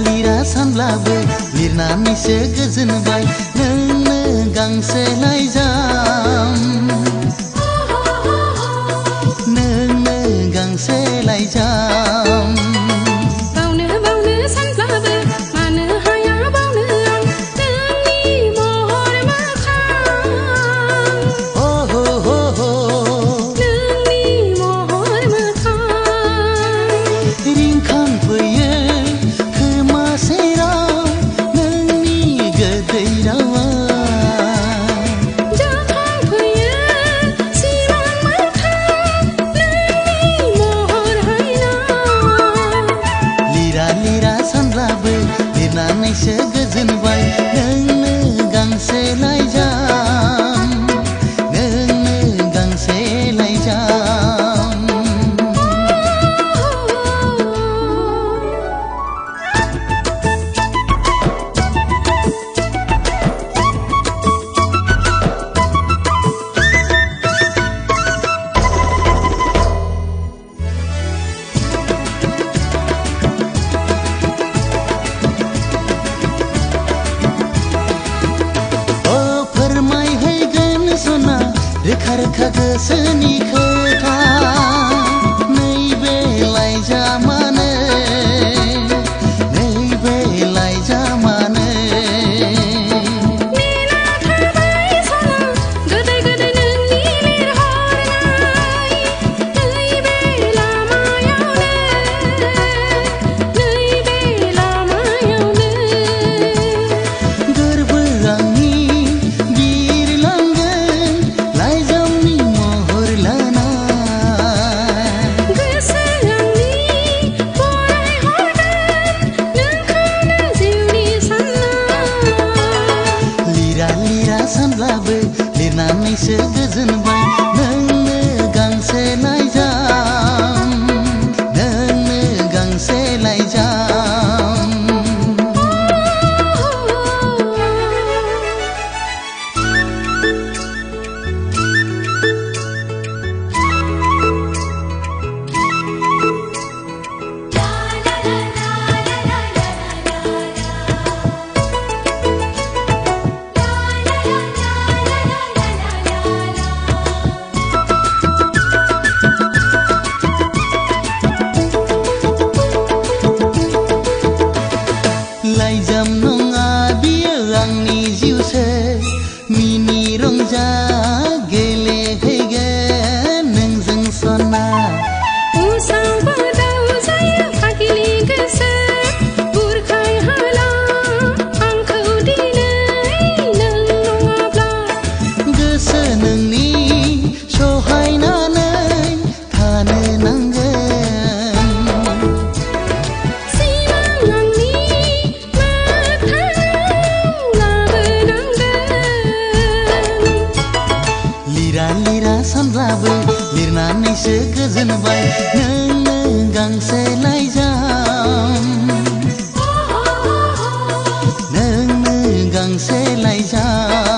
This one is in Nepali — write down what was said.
लिरा सानब्लाबो लिरनानैसो गोजोनबाय नोंनो गांसे लाइजाम नोंनो गांसे लाइजाम बावनो बावनो सानब्लाबो मानो हाया बावनो आं नोंनि महर मोखां हो हो हो हो नोंनि महर मोखां रिंखांफैयो खोमा सेराव नोंनि गोदै रावा जाखांफैयो सिमां मोखां नोंनि महर हायना लिरा लिरा सानब्लाबो लिरनानैसो गोजोनबाय नोंनो गांसे लाइजाम नोंनो गांसे लाइजाम फोरमायहैगोन सना रोखा रोखा गोसोनि खोथा नैबे लाइजामानो नैबे लाइजामानो नेना थाबाय सना गोदै गोदै नोंनि लिरहरनाय नैबे लामायावनो गोरबो आंनि बिरलांगोन लाइजामनि महर लाना गोसो आंनि फरायहरगोन नोंखौनो जिउनि सानना लिरा लिरा सानब्लाबो लिरनानैसो गोजोनबाय नोंनो गांसे लाइजाम नोंनो गांसे लाइजाम लाइजाम नङा बियो आंनि जिउसो मिनि रंजा गेलेहैगोन नोंजों सना उसाव बादाव जायो फागिलि गोसो बुरखाय हाला आंखौ दिनै नों नङाब्ला गोसो नोंनि सहायनानै थानो नांगोन सिमां आंनि मोगथाङाव लाबोनांगोन लिरा लिरा सानब्लाबो लिरनानैसो गोजोनबाय नोंनो गांसे लाइजाम नोंनो गांसे लाइजाम